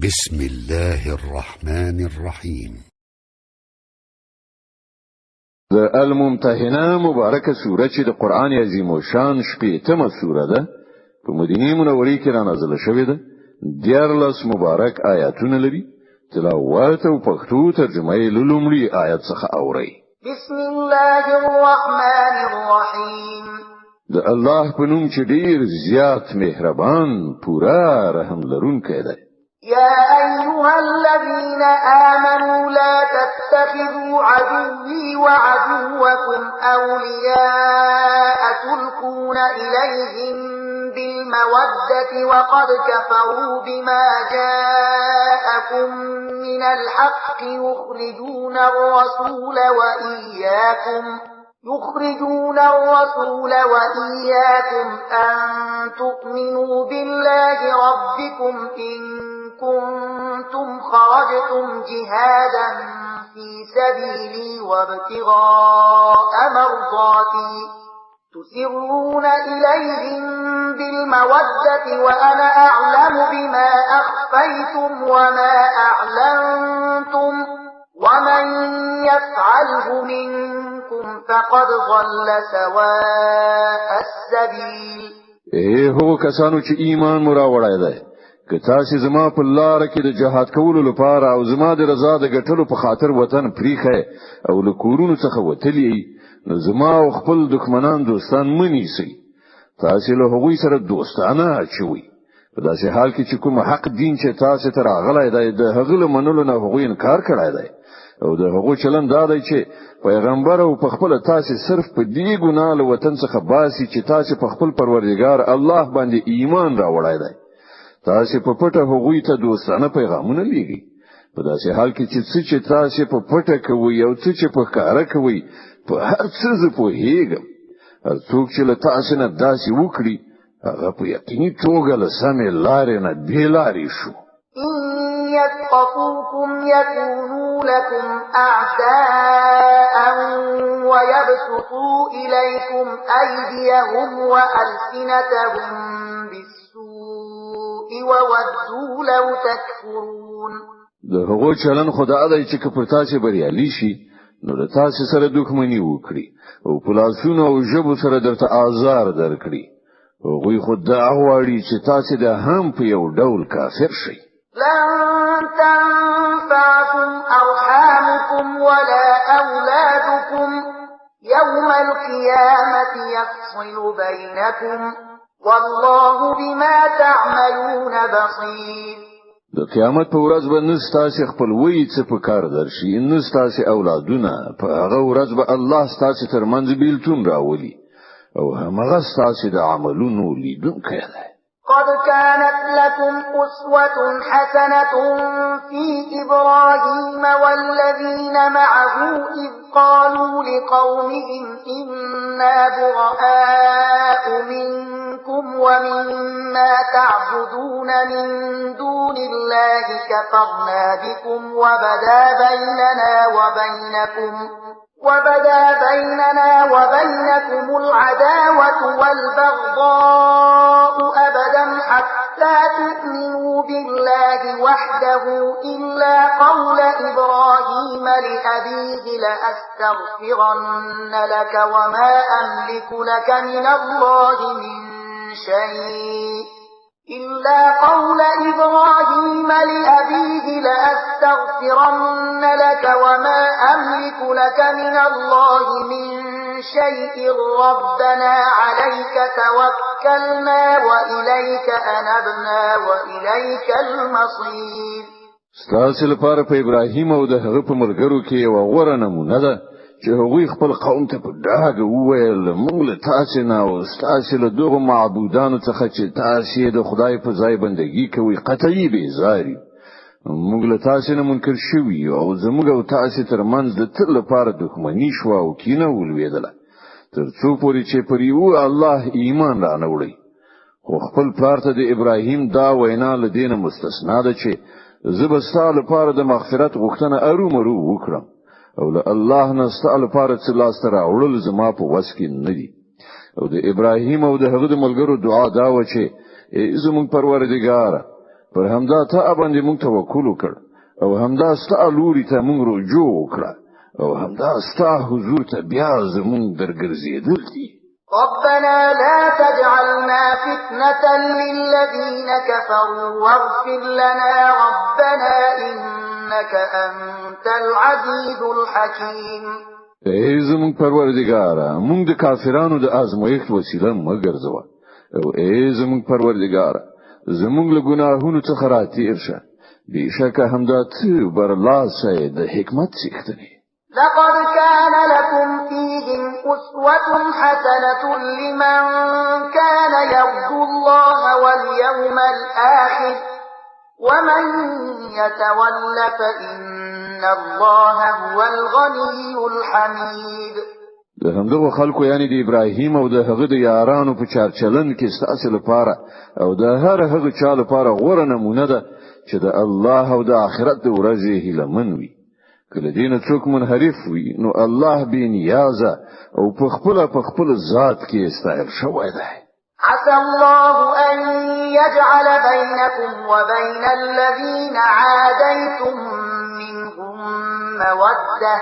بسم الله الرحمن الرحيم. الممتحنه مبارکه سوره چې د قران عظیم او شان شپږمه سوره ده په مدینه منوره کې را نازله شوې ده. دیارلس مبارک آیاتونه لري. تلاوت او پښتو ترجمه یې لومړی آیت څخه اورئ. بسم الله الرحمن الرحیم. د الله په نوم چې ډیر زیات مهربان پورا رحم لرونکی دی. يا أيها الذين آمنوا لا تتخذوا عدوي وعدوكم أولياء تلقون إليهم بالمودة وقد كفروا بما جاءكم من الحق يخرجون الرسول وإياكم أن تؤمنوا بالله ربكم إن كنتم خرجتم جهادا في سبيلي وابتغاء مرضاتي تسرون إليهم بالمودة وأنا أعلم بما أخفيتم وما أعلنتم ومن يفعله منكم فقد ضل سواء السبيل. هو کسانو چې ایمان مراوړای دی که تاسو زما په لار کې د جهاد کولو لپاره او زما د رضا د ګټلو په خاطر وطن پریخه او له کورونو څخه وتلی نو زما او خپل دښمنان دوستان منی سي تاسو له هغوی سره دوستانه اچوي په داسې حال کې چې کوم حق دین چې تاسو ته راغلی دی د هغه له منلو نه هغوی انکار کړی دی او د هغو چلن دا دی چې پیغمبر او په خپل تاسو صرف په دې ګناه له وطن څخه باسي چې تاسو په خپل پروردگار الله باندې ایمان راوړی دی. تاسو په پټه هغوی ته دوستانه پیغامونه لیږي په داسې حال کې چې تاسو په پټه کوي او چې په ښکاره کوي په هر څه زه پوهیږم. هر څوک چې له تاسو نه داسې وکړي هغه په یقیني توګه له سمې لارې نه بېلارې شو. إن يثقفوكم يكونوا لكم أعداء ويبسطوا إليكم أيديهم وألسنتهم بالسوء وودوا لو تكفرون. د هغو چلن خدا دی چې پر تاسو بریالي شي نو د تاسو سره دښمنی وکړي او په لاسونو او ژبو سره درته آزار درکړي. هغوی خود دا غواړي چې تاسو د هم په یو ډول کافر شئ. لن تنفعكم أرحامكم ولا أولادكم يوم القيامة يفصل بينكم والله بما تعملون بصير. د قیامت په ورځ به نستاسي خپل وی څه په کار درشي نستاسي اولادونه په هغه ورځ به الله ستاسي ترمنځ بیلتون راولي او همغه ستاسي د عملونو لیدونکی دی. قد كانت لكم أسوة حسنة في إبراهيم والذين معه إذ قالوا لقومهم إنا براء منكم ومما تعبدون من دون الله كفرنا بكم وبدا بيننا وبينكم العداوة والبغضاء أبدا حتى تؤمنوا بالله وحده إلا قول إبراهيم لأبيه لأستغفرن لك وما أملك لك من الله من شيء ربنا عليك توكلنا وإليك أنبنا وإليك المصير. ستاسو لپاره په ابراهیم او د هغه په ملګرو کې یو غوره نمونه ده چې هغوی خپل قوم ته په ډاګه وویل موږ له تاسو نه او ستاسو له دغو معبودانو څخه چې تاسو د خدای په ځای بندګي کوي قطعي بیزاري. موږ له تاسو نه منکر شوي او زموږ او تاسو ترمنځ د تل لپاره دښمني شو او کینه ولوېدله تر څو پورې چې پر یو الله ایمان رانوړي. خو خپل پلار ته د ابراهیم دا وینا له دینه مستثنا ده چې زه به ستاسو لپاره د مغفرت غوښتنه ارومرو وکړم او له الله نه ستاسو لپاره چې لاس ته راوړل زما په وس کې نه دي. او د ابراهیم او د هغه د ملګرو دعا دا و چې زموږ پروردګار پر همدا ته باندې موږ توکل وکړ او همدا ستا لوري ته موږ رجوع وکړه او همدا ستا حضور ته بیا زموږ درګرځېدل دي. ربنا لا تجعلنا فتنة للذين كفروا واغفر لنا ربنا إنك أنت العزيز الحكيم. ای زموږ پروردګاره موږ د کافرانو د آزمایښت وسیله مه ګرځوه او ای زموږ پروردګاره زموږ له ګناهونو څخه راتېر شه بېشکه همدا ته برلاسی د حکمت څښتنې. لقد كان لكم فيهم أسوة حسنة لمن كان يرجو الله واليوم الآخر ومن يتول فإن الله هو الغني الحميد. د همدغه خلکو یعنی د ابراهیم او د هغه د یارانو په چارچلن کې ستاسو لپاره او د هر هغه چا لپاره غوره نمونه ده چې د الله او د آخرت د ورځې هیلهمن وي. کله دین څوک منحرف وي نو الله بې نیازه او په خپل ذات کې استعار شوی دی. عسى الله أن يجعل بينكم وبين الذين عاديتم منهم مودة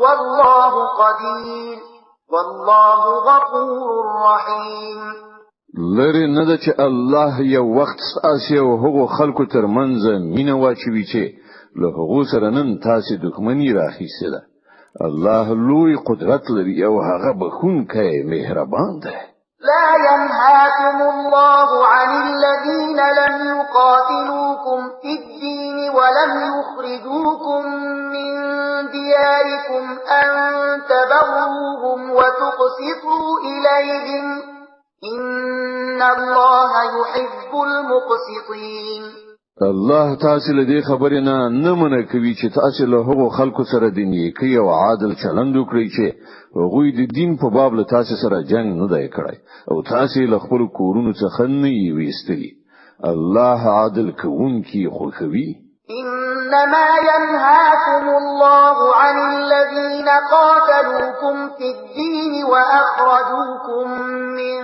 والله قدير والله غفور رحيم. لری نه ده چې الله یو وخت اسي او هغه خلکو ترمنځ مینه واچوي چې له هغه سره نن تاسو دښمنی راخیسته ده. الله لوی قدرت لري او هغه بخونکی مهربان ده. لا ينهاكم الله عن الذين لم يقاتلوكم في الدين ولم يخرجوكم من دياركم أن تبروهم وتقسطوا إليهم إن الله يحب المقسطين. الله تاسو له دې خبرې نه منع کوي چې تاسو له هغو خلکو سره د نیکی او عادل چلند وکړئ چې هغه د دین په باب له تاسو سره جنگ نه دی کړی او تاسو له خپل کورونو څخه نه یې ویستلی. الله عادل کوونکی خوښوي. إنما ينهاكم الله عن الذين قاتلوكم في الدين وأخرجوكم من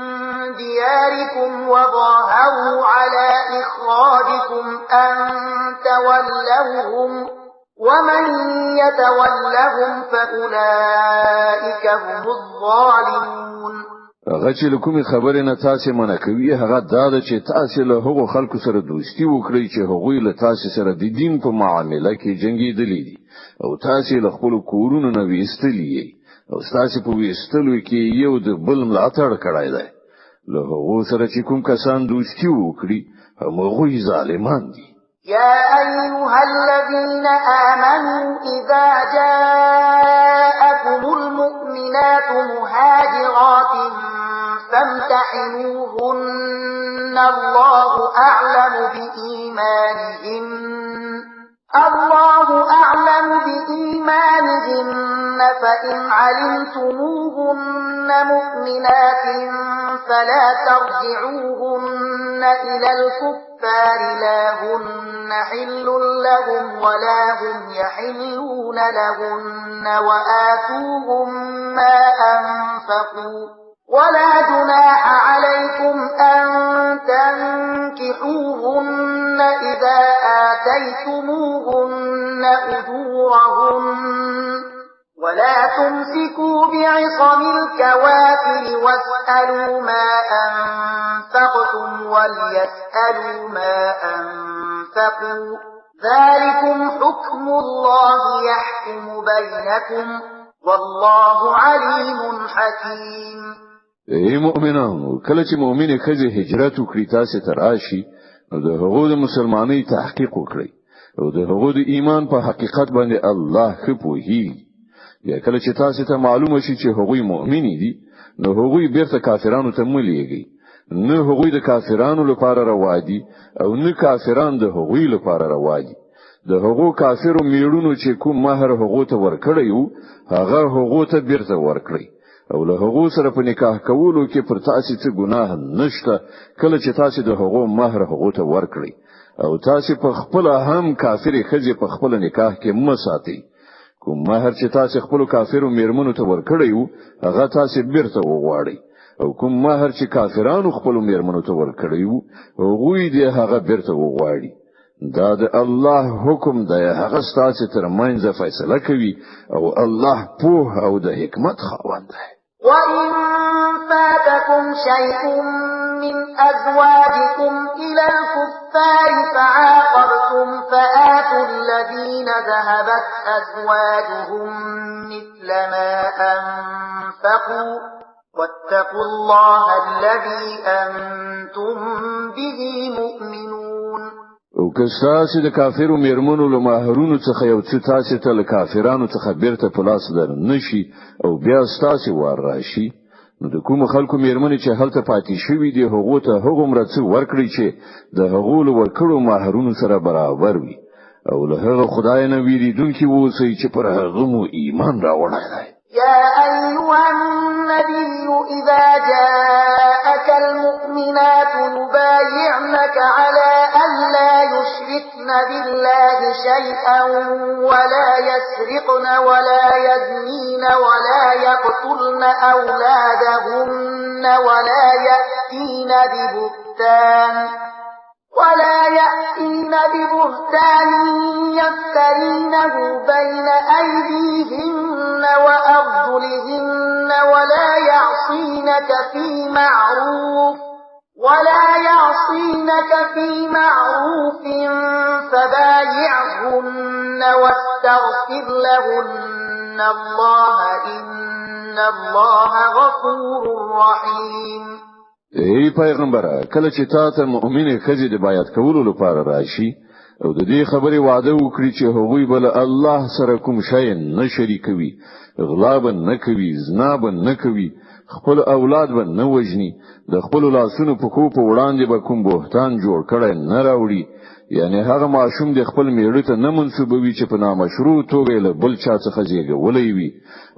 دياركم وظاهروا على إخراجكم أن تولوهم ومن يتولهم فأولئك هم الظالمون. هغه چې کومې خبرې نه تاسو منع کوي هغه دا ده چې تاسو له هغو خلکو سره دوستي وکړئ چې هغوی له تاسو سره د دین په معاملې کې جنگیدلي دي او تاسو له خپل کورونو نه ویستلی او تاسو په ویستلو کې یو د بل ملاتړ کړای دی. له هغو سره چې کوم کسان دوستي وکړي هغوی ظالمان دي. يا أيها الذين آمنوا إذا جاءكم المؤمنات مهاجرات فامتحنوهن الله أعلم بإيمانهن فإن علمتموهن مؤمنات فلا ترجعوهن إلى الكفار لا هن حل لهم ولا هم يحلون لهن وآتوهم ما أنفقوا ولا جناح عليكم أن تنكحوهن إذا آتيتموهن أجورهن ولا تمسكوا بعصم الكوافر واسألوا ما أنفقتم وليسألوا ما أنفقوا ذلكم حكم الله يحكم بينكم والله عليم حكيم. ای مؤمنانو کله چې مؤمنه خزه هجرت وکړي تاسو ته راشي او د هغو د مسلمانۍ تحقیق وکړي او د هغو د ایمان په حقیقت باندې الله خپوهي یا کله چې تاسو ته معلومه شي چې هغوی مؤمنی دي نو هغوی بیرته کافرانو ته مليږي نه هغوی د کافرانو لپاره روا دي او نه کافران د هغوی لپاره روا دي. د هغو کافرو میړونو چې کوم مہر هغو ته ورکړیو هغه هغو ته بیرته ورکړي او له هغو سره په نکاح کولو کې پر تاسو څه ګناه نشته کله چې تاسو د هغو مہر هغو ته ورکړي او تاسو په خپل هم کافر خځې په خپل نکاح کې مساتي. کوم مہر چې تاسو خپل کافرو میرمنو ته ورکړیو هغه تاسو بیرته وغواړي او کوم مہر چې کافرانو خپل میرمنو ته ورکړیو هغه دې هغه بیرته وغواړي دا د الله حکم دی هغه ستاسو ترمنځ فیصله کوي او الله په او د حکمت خاوند دی وَإِن فَاتَكُمْ شَيْءٌ مِّنْ أَزْوَاجِكُمْ إِلَى الْكُفَّارِ فَعَاقَبْتُمْ فَآتُوا الَّذِينَ ذَهَبَتْ أَزْوَاجُهُم مِّثْلَ مَا أَنفَقُوا وَاتَّقُوا اللَّهَ الَّذِي أَنتُم بِهِ مُؤْمِنُونَ او که تاسو د کافرو میرمنو له مہرونو څخه یو څه تاسو ته له کافرانو څخه بیرته په لاس در نشي او بیا تاسو ور راشي نو د کوم خلکو میرمنې چې هلته پاتې شوي دي هغه ته هغه مرڅ ورکړي چې د هغه له ورکړو مہرونو سره برابر وي او له هغه خدای نه ویریدونکي ووسی چې پر هغه مو ایمان راوړای دی يا أيها النبي إذا جاءك المؤمنات يبايعنك على ألا يشركن بالله شيئا ولا يسرقن ولا يزنين ولا يقتلن أولادهن ولا يأتين ببهتان يفترينه بين أيديهن وأرجلهن ولا يعصينك في معروف فبايعهن واستغفر لهن الله إن الله غفور رحيم ای پیغمبر کله چې تاسو مؤمنه خزي د بیعت کولو لپاره راشي او د دې خبرې وعده وکړي چې هغوی بل الله سره کوم شی نه شریکوي غلا نه کوي زنا نه کوي خپل اولاد نه وژني د خپل لاسونو په کو په وړاندې به کوم بهتان جوړ کړي نه راوړي یعنی هغه ماشوم د خپل میړه ته نه منسوبوي چې په نامشروع توګه له بل چا څخه زیږولې وي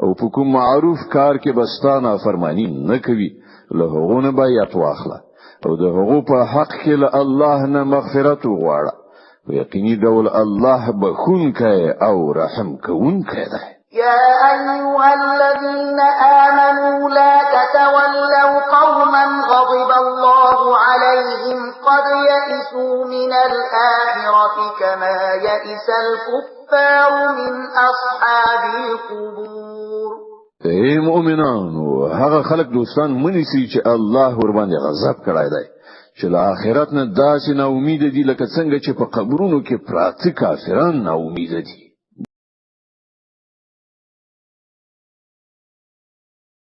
او په کوم معروف کار کې بستانه فرمانی نه کوي له هغونه بیعت واخله او د هغو په حق کې له الله نه مغفرت وغواړه یقیني ډول الله بخونکی او رحم کوونکی دی يا أيها الذين آمنوا لا تتولوا قوما غضب الله عليهم قد يئسوا من الآخرة كما يئس الكفار من أصحاب القبور ای مؤمنانو هغه خلق دوستان منیسي چې الله ور باندې غضب کړای دی چې له آخرت نه داسې نا امید دي لکه څنګه چې په قبرونو کې پراته کافران نا امید دي